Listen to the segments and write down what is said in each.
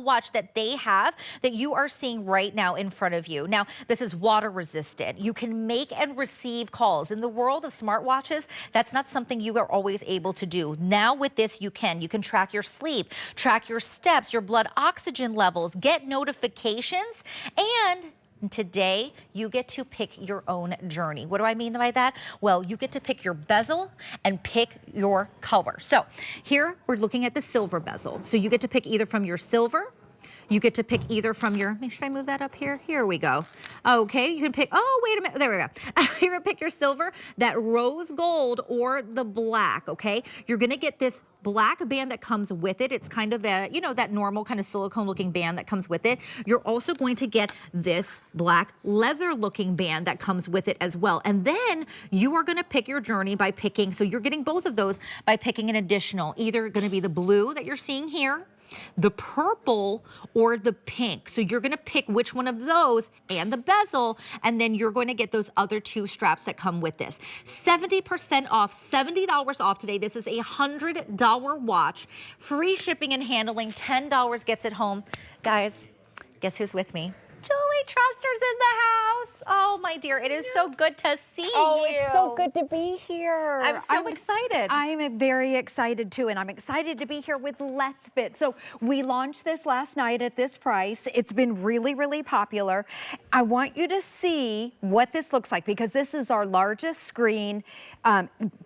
watch that they have that you are seeing right now in front of you. Now, this is water resistant. You can make and receive calls. In the world of smartwatches, that's not something you are always able to do. Now with this, you can. You can track your sleep, track your steps, your blood oxygen levels, get notifications, and today, you get to pick your own journey. What do I mean by that? Well, you get to pick your bezel and pick your color. So here we're looking at the silver bezel. So you get to pick either from your silver, you get to pick either from your, should I move that up here? Here we go. Okay, you can pick, oh, wait a minute, there we go. You're gonna pick your silver, that rose gold, or the black, okay? You're gonna get this black band that comes with it. It's kind of a, you know, that normal kind of silicone looking band that comes with it. You're also going to get this black leather looking band that comes with it as well. And then you are gonna pick your journey by picking, so you're getting both of those by picking an additional, either gonna be the blue that you're seeing here, the purple, or the pink. So you're gonna pick which one of those and the bezel, and then you're going to get those other two straps that come with this. 70% off, $70 off today. This is a $100 watch. Free shipping and handling, $10 gets it home. Guys, guess who's with me? Julie Truster's in the house. Oh, my dear, it is so good to see you. It's so good to be here. I'm so excited. I'm very excited too, and I'm excited to be here with Letsfit. So we launched this last night at this price. It's been really, really popular. I want you to see what this looks like because this is our largest screen,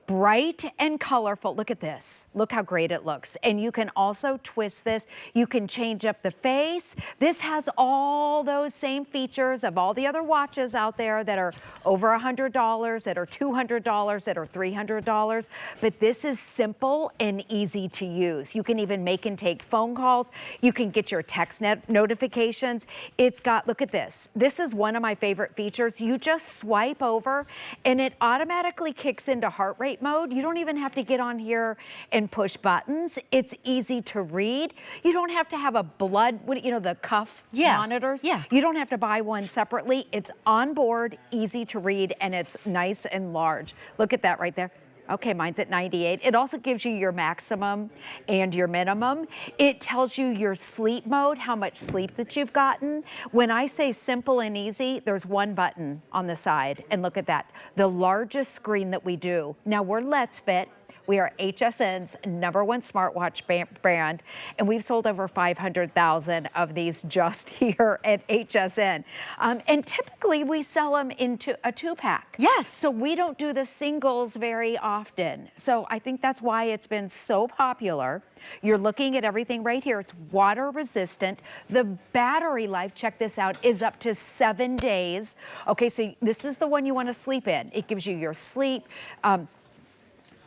bright and colorful. Look at this. Look how great it looks. And you can also twist this. You can change up the face. This has all those same features of all the other watches out there that are over $100, that are $200, that are $300, but this is simple and easy to use. You can even make and take phone calls. You can get your text notifications. It's got, look at this. This is one of my favorite features. You just swipe over and it automatically kicks into heart rate mode. You don't even have to get on here and push buttons. It's easy to read. You don't have to have a blood, you know, the cuff monitors. Yeah. You don't have to buy one separately. It's on board, easy to read, and it's nice and large. Look at that right there. Okay, mine's at 98. It also gives you your maximum and your minimum. It tells you your sleep mode, how much sleep that you've gotten. When I say simple and easy, there's one button on the side, and look at that. The largest screen that we do. Now, we're Letsfit. We are HSN's #1 smartwatch brand, and we've sold over 500,000 of these just here at HSN. And typically we sell them into a 2-pack. Yes. So we don't do the singles very often. So I think that's why it's been so popular. You're looking at everything right here. It's water resistant. The battery life, check this out, is up to 7 days. Okay, so this is the one you want to sleep in. It gives you your sleep,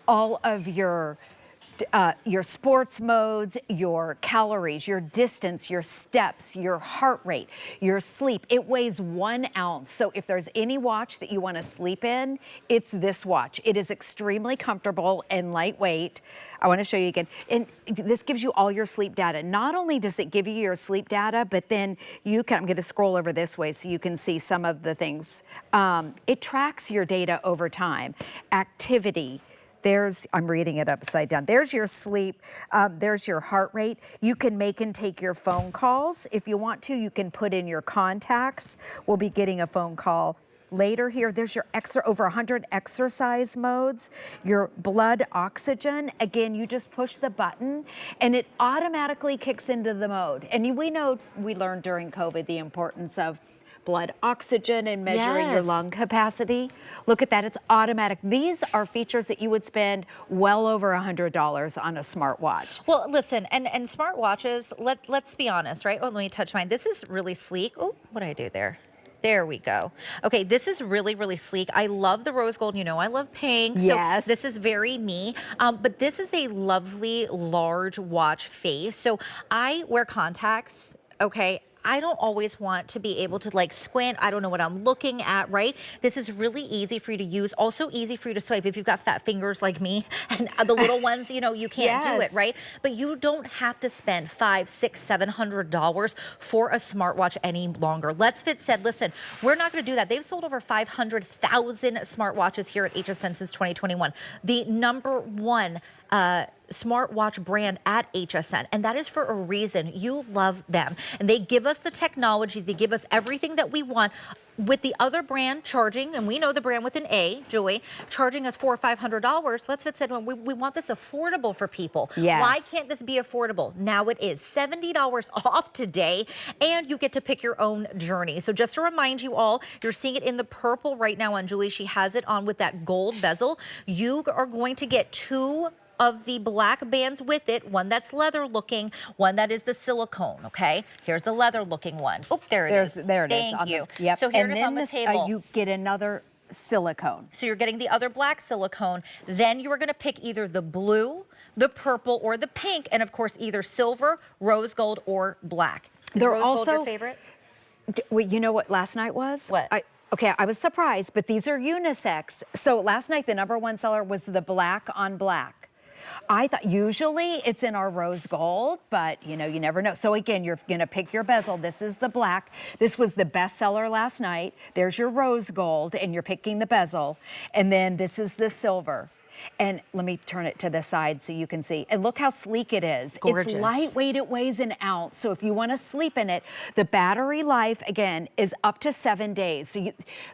all of your sports modes, your calories, your distance, your steps, your heart rate, your sleep. It weighs 1 ounce. So if there's any watch that you want to sleep in, it's this watch. It is extremely comfortable and lightweight. I want to show you again. And this gives you all your sleep data. Not only does it give you your sleep data, but then you can, I'm going to scroll over this way so you can see some of the things. It tracks your data over time. Activity. I'm reading it upside down. There's your sleep, there's your heart rate. You can make and take your phone calls. If you want to, you can put in your contacts. We'll be getting a phone call later here. There's your over 100 exercise modes, your blood oxygen. Again, you just push the button and it automatically kicks into the mode. And we learned during COVID the importance of blood oxygen and measuring your lung capacity. Look at that, it's automatic. These are features that you would spend well over $100 on a smartwatch. Well, listen, and smartwatches, let's be honest, right? Oh, let me touch mine. This is really sleek. Oh, what did I do there? There we go. Okay, this is really, really sleek. I love the rose gold. You know, I love pink. Yes. So this is very me. But this is a lovely, large watch face. So I wear contacts, okay? I don't always want to be able to like squint. I don't know what I'm looking at, right? This is really easy for you to use. Also easy for you to swipe if you've got fat fingers like me and the little ones, you know, you can't do it, right? But you don't have to spend $500, $600, $700 for a smartwatch any longer. Letsfit said, listen, we're not going to do that. They've sold over 500,000 smartwatches here at HSN since 2021. The #1 smartwatch brand at HSN, and that is for a reason. You love them, and they give us the technology, they give us everything that we want. With the other brand charging, and we know the brand with an A, Joy, charging us $400 or $500, Letsfit said, well, we want this affordable for people. Yes. Why can't this be affordable? Now it is $70 off today, and you get to pick your own journey. So just to remind you all, you're seeing it in the purple right now on Julie. She has it on with that gold bezel. You are going to get 2 of the black bands with it, one that's leather looking, one that is the silicone, okay? Here's the leather looking one. Oh, there it is. There it is. Thank you. Yep. So here and it is then on the this, table. you get another silicone. So you're getting the other black silicone. Then you are gonna pick either the blue, the purple, or the pink, and of course either silver, rose gold, or black. Is They're rose gold also your favorite? Well, you know what last night was? What? Okay, I was surprised, but these are unisex. So last night the #1 seller was the black on black. I thought usually it's in our rose gold, but you know, you never know. So again, you're gonna pick your bezel. This is the black. This was the best seller last night. There's your rose gold, and you're picking the bezel. And then this is the silver. And let me turn it to the side so you can see. And look how sleek it is. Gorgeous. It's lightweight, it weighs an ounce. So if you want to sleep in it, the battery life, again, is up to 7 days. So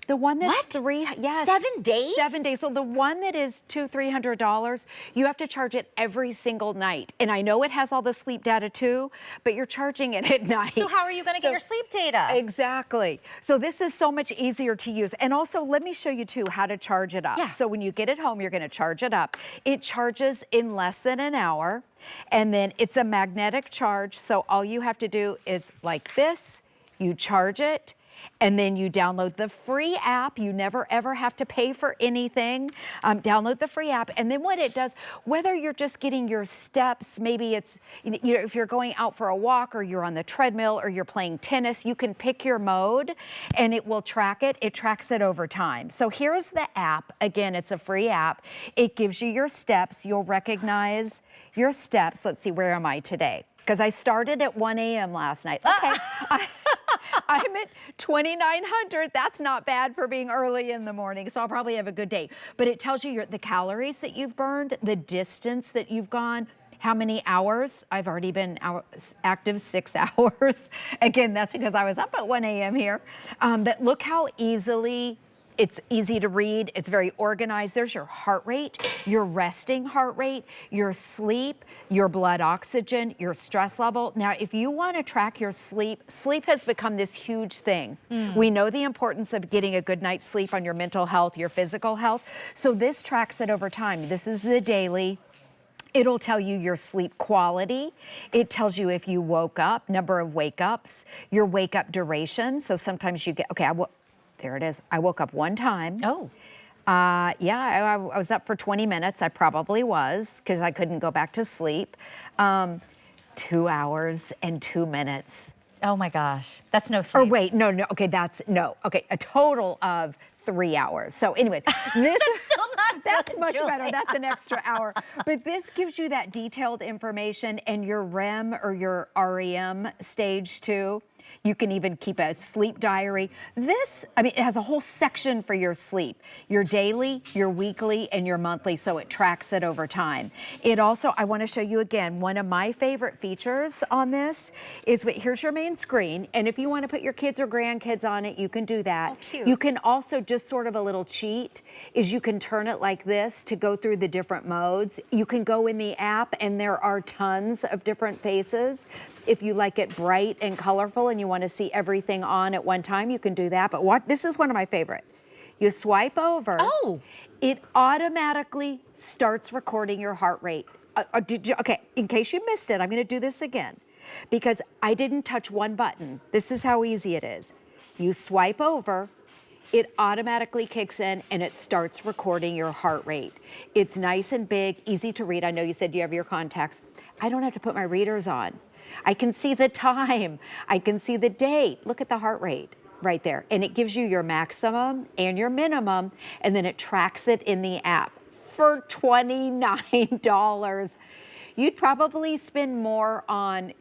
the one that's yes. 7 days? 7 days. So the one that is $200-300, you have to charge it every single night. And I know it has all the sleep data too, but you're charging it at night. So how are you gonna get your sleep data? Exactly. So this is so much easier to use. And also, let me show you too how to charge it up. Yeah. So when you get it home, you're gonna charge it up. It charges in less than an hour, and then it's a magnetic charge. So all you have to do is like this, you charge it, and then you download the free app. You never ever have to pay for anything. Download the free app, and then what it does, whether you're just getting your steps, maybe it's, you know, if you're going out for a walk or you're on the treadmill or you're playing tennis, you can pick your mode and it will track it. It tracks it over time. So here's the app. Again, it's a free app. It gives you your steps. You'll recognize your steps. Let's see, where am I today? Because I started at 1 a.m. last night. Okay, I'm at 2,900. That's not bad for being early in the morning, so I'll probably have a good day. But it tells you the calories that you've burned, the distance that you've gone, how many hours. I've already been active 6 hours. Again, that's because I was up at 1 a.m. here. But look how it's easy to read. It's very organized. There's your heart rate, your resting heart rate, your sleep, your blood oxygen, your stress level. Now, if you want to track your sleep, sleep has become this huge thing. We know the importance of getting a good night's sleep on your mental health, your physical health. So this tracks it over time. This is the daily. It'll tell you your sleep quality. It tells you if you woke up, number of wake ups, your wake up duration. So sometimes you get, okay, there it is. I woke up one time. Oh. Yeah, I was up for 20 minutes. I probably was because I couldn't go back to sleep. 2 hours and 2 minutes. Oh my gosh, that's no sleep. Or wait, no, okay, okay, a total of 3 hours. So anyways, this That's still not that's good, much Julie. better. That's an extra hour. But this gives you that detailed information, and your REM or your REM stage too. You can even keep a sleep diary. This, I mean, it has a whole section for your sleep, your daily, your weekly, and your monthly, so it tracks it over time. It also, I want to show you again, one of my favorite features on this is, here's your main screen, and if you want to put your kids or grandkids on it, you can do that. Oh, cute. You can also, just sort of a little cheat, is you can turn it like this to go through the different modes. You can go in the app, and there are tons of different faces. If you like it bright and colorful and you want to see everything on at one time, you can do that. But this is one of my favorite. You swipe over. Oh. It automatically starts recording your heart rate. Okay, in case you missed it, I'm going to do this again because I didn't touch one button. This is how easy it is. You swipe over, it automatically kicks in and it starts recording your heart rate. It's nice and big, easy to read. I know you said you have your contacts. I don't have to put my readers on. I can see the time. I can see the date. Look at the heart rate right there. And it gives you your maximum and your minimum, and then it tracks it in the app for $29. You'd probably spend more on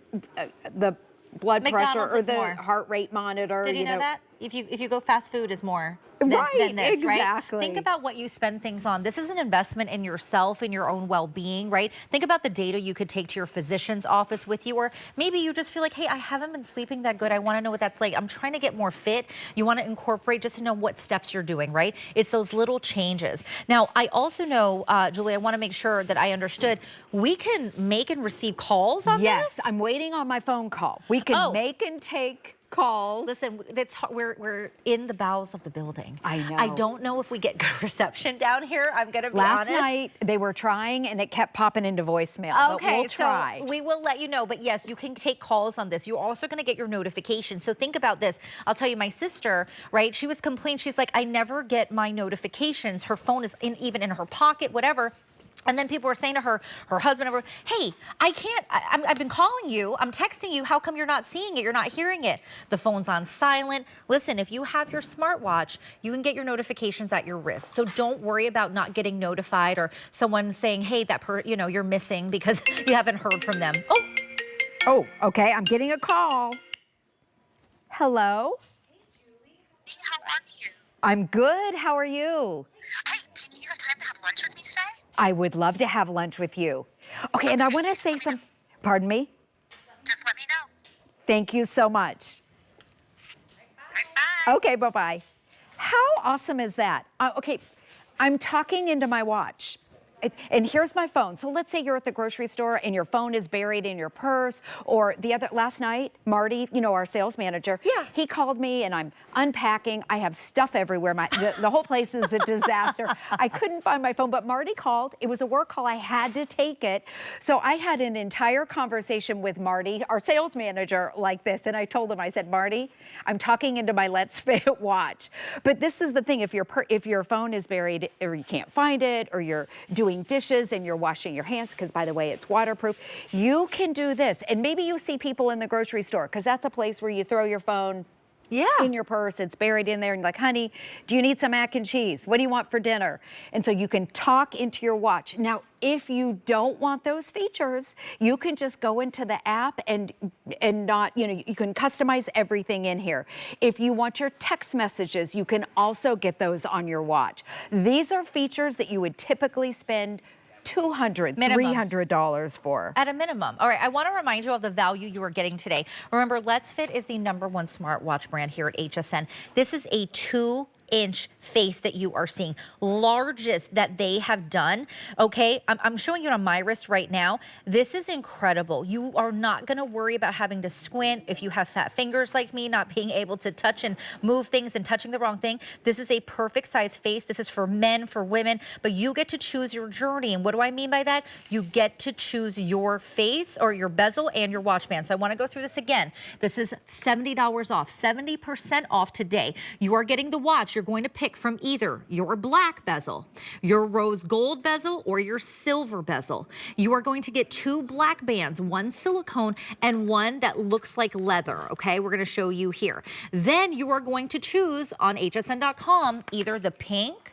the blood McDonald's pressure or is the more. heart rate monitor. Did you know that? if you go fast food is more than this, exactly. right? Think about what you spend things on. This is an investment in yourself and your own well-being, right? Think about the data you could take to your physician's office with you, or maybe you just feel like, hey, I haven't been sleeping that good. I want to know what that's like. I'm trying to get more fit. You want to incorporate just to know what steps you're doing, right? It's those little changes. Now, I also know, Julie, I want to make sure that I understood, we can make and receive calls on this? Yes, I'm waiting on my phone call. We can make and take calls. Listen, we're in the bowels of the building. I know. I don't know if we get good reception down here. I'm going to be honest. Last night, they were trying, and it kept popping into voicemail. Okay, but we'll try. So we will let you know. But yes, you can take calls on this. You're also going to get your notifications. So think about this. I'll tell you, my sister, right, she was complaining. She's like, I never get my notifications. Her phone is even in her pocket, whatever. And then people were saying to her husband, hey, I can't, I've been calling you, I'm texting you, how come you're not seeing it, you're not hearing it? The phone's on silent. Listen, if you have your smartwatch, you can get your notifications at your wrist. So don't worry about not getting notified or someone saying, hey, you're missing because you haven't heard from them. Oh, okay, I'm getting a call. Hello? Hey, Julie. Hey, how are you? I'm good, how are you? Hey, can you have time to have lunch with me today? I would love to have lunch with you. Okay, and I want to say something. Pardon me? Just let me know. Thank you so much. Bye. Okay, bye-bye. How awesome is that? Okay, I'm talking into my watch. And here's my phone. So let's say you're at the grocery store and your phone is buried in your purse, or last night, Marty, our sales manager, he called me and I'm unpacking. I have stuff everywhere. The whole place is a disaster. I couldn't find my phone, but Marty called. It was a work call. I had to take it. So I had an entire conversation with Marty, our sales manager, like this. And I told him, I said, Marty, I'm talking into my Letsfit watch. But this is the thing, if your phone is buried or you can't find it, or you're doing dishes and you're washing your hands, because by the way, it's waterproof, you can do this. And maybe you see people in the grocery store, because that's a place where you throw your phone in your purse, it's buried in there, and you're like, honey, do you need some mac and cheese? What do you want for dinner? And so you can talk into your watch. Now, if you don't want those features, you can just go into the app and not, you can customize everything in here. If you want your text messages, you can also get those on your watch. These are features that you would typically spend $200, $300 for. At a minimum. All right, I want to remind you of the value you are getting today. Remember, Letsfit is the #1 smartwatch brand here at HSN. This is a 2-inch face that you are seeing, largest that they have done. Okay, I'm showing you on my wrist right now. This is incredible. You are not going to worry about having to squint if you have fat fingers like me, not being able to touch and move things and touching the wrong thing. This is a perfect size face. This is for men, for women, but you get to choose your journey. And what do I mean by that? You get to choose your face or your bezel and your watch band. So I want to go through this again. This is $70 off, 70% off today. You are getting the watch. You're going to pick from either your black bezel, your rose gold bezel, or your silver bezel. You are going to get 2 black bands, one silicone and one that looks like leather. Okay, we're going to show you here. Then you are going to choose on hsn.com either the pink,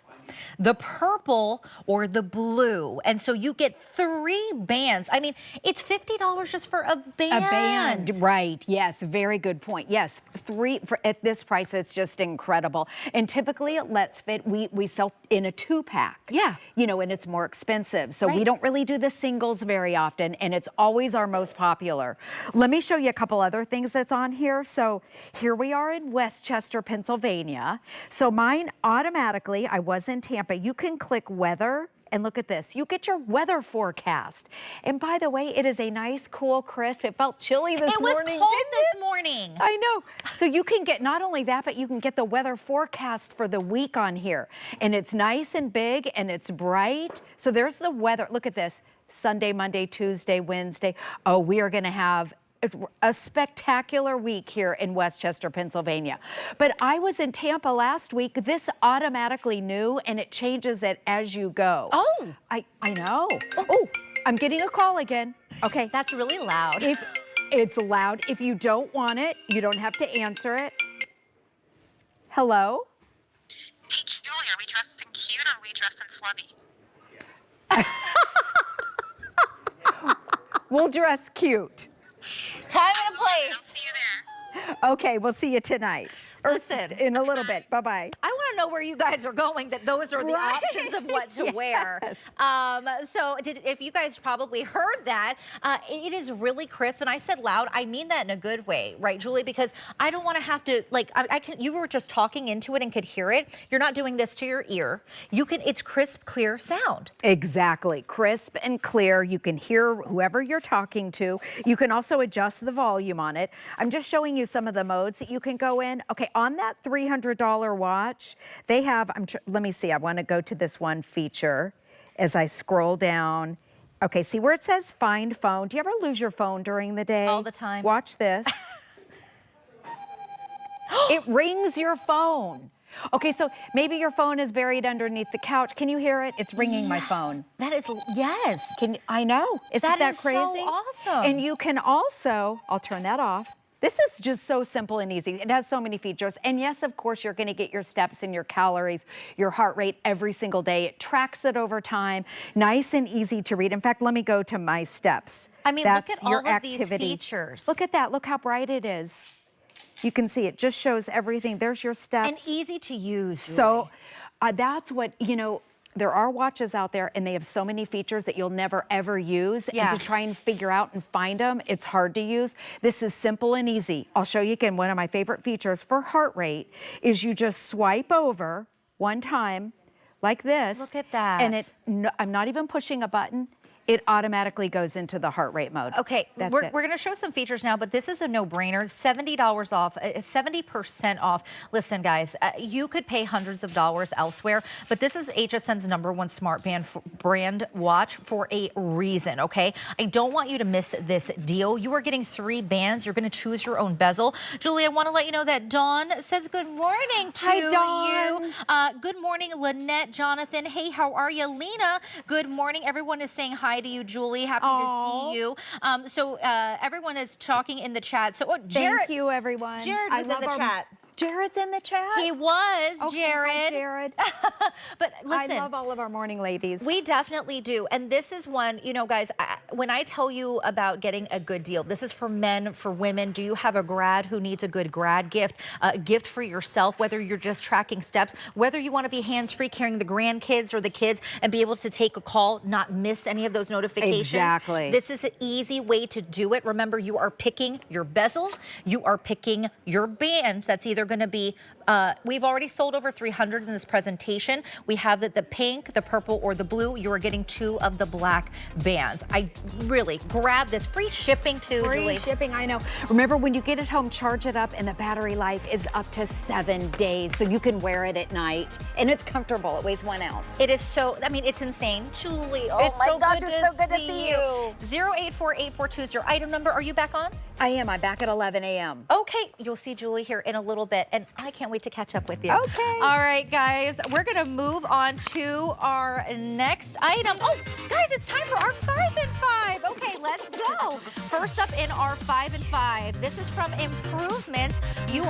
the purple, or the blue. And so you get 3 bands. I mean, it's $50 just for a band. A band, right. Yes, very good point. Yes, 3 at this price, it's just incredible. And typically at Letsfit, we sell in a 2-pack. Yeah. And it's more expensive. So we don't really do the singles very often, and it's always our most popular. Let me show you a couple other things that's on here. So here we are in Westchester, Pennsylvania. So mine automatically, I was in Tampa, you can click weather, and look at this. You get your weather forecast. And by the way, it is a nice, cool, crisp. It felt chilly this morning. It was cold this morning. I know. So you can get not only that, but you can get the weather forecast for the week on here. And it's nice and big, and it's bright. So there's the weather. Look at this. Sunday, Monday, Tuesday, Wednesday. Oh, we are going to have a spectacular week here in Westchester, Pennsylvania. But I was in Tampa last week. This automatically knew, and it changes it as you go. Oh. I know. Oh, I'm getting a call again. Okay. That's really loud. If it's loud. If you don't want it, you don't have to answer it. Hello? Hey, Julie, are we dressed in cute or are we dressed in slubby? We'll dress cute. Time and a place. I'll see you there. Okay, we'll see you tonight. Listen. In a little bit. Bye-bye. I want to know where you guys are going, that those are the Right. options of what to wear. So if you guys probably heard that, it is really crisp. And I said loud, I mean that in a good way, right, Julie? Because I don't want to have to, like, you were just talking into it and could hear it. You're not doing this to your ear. It's crisp, clear sound. Exactly. Crisp and clear. You can hear whoever you're talking to. You can also adjust the volume on it. I'm just showing you some of the modes that you can go in. Okay, on that $300 watch, they have, let me see, I want to go to this one feature as I scroll down. Okay, see where it says find phone? Do you ever lose your phone during the day? All the time. Watch this. It rings your phone. Okay, so maybe your phone is buried underneath the couch. Can you hear it? It's ringing my phone. That is, yes. I know. Isn't that is crazy? so awesome. And you can also, I'll turn that off. This is just so simple and easy. It has so many features. And yes, of course, you're gonna get your steps and your calories, your heart rate every single day. It tracks it over time. Nice and easy to read. In fact, let me go to my steps. I mean, That's look at your all of activity. these features. Look at that. Look how bright it is. You can see it just shows everything. There's your steps. And easy to use. So that's what, there are watches out there and they have so many features that you'll never ever use. Yeah. And to try and figure out and find them, it's hard to use. This is simple and easy. I'll show you again. One of my favorite features for heart rate is you just swipe over one time like this. Look at that. And I'm not even pushing a button. It automatically goes into the heart rate mode. Okay, That's we're it. going to show some features now, but this is a no-brainer. $70 off, 70% off. Listen, guys, you could pay hundreds of dollars elsewhere, but this is HSN's #1 smart brand watch for a reason, okay? I don't want you to miss this deal. You are getting 3 bands. You're going to choose your own bezel. Julie, I want to let you know that Dawn says good morning to you. Good morning, Lynette, Jonathan. Hey, how are you? Lena, good morning. Everyone is saying hi to you, Julie. Happy to see you. So everyone is talking in the chat. So Jared, Thank you, everyone. Jared was in the chat. Jared's in the chat? He was, Okay, Jared. hi, Jared. But listen, I love all of our morning ladies. we definitely do. And this is one, guys, when I tell you about getting a good deal, this is for men, for women. Do you have a grad who needs a good grad gift, a gift for yourself, whether you're just tracking steps, whether you want to be hands-free carrying the grandkids or the kids and be able to take a call, not miss any of those notifications. Exactly. This is an easy way to do it. Remember, you are picking your bezel, you are picking your band. That's either going to be, we've already sold over 300 in this presentation. We have the pink, the purple, or the blue. You are getting 2 of the black bands. I really grab this. Free shipping too, Free Julie. shipping, I know. Remember, when you get it home, charge it up, and the battery life is up to 7 days, so you can wear it at night. And it's comfortable. It weighs 1 ounce. It is so, I mean, it's insane. Julie, oh It's my so gosh, good it's to so good to see see you. you. 0848420. Item number, are you back on? I am. I'm back at 11 a.m. Okay, you'll see Julie here in a little bit, and I can't wait to catch up with you. Okay. All right, guys, we're gonna move on to our next item. Oh, guys, it's time for our 5 and 5. Okay, let's go. First up in our 5 and 5, this is from Improvements. You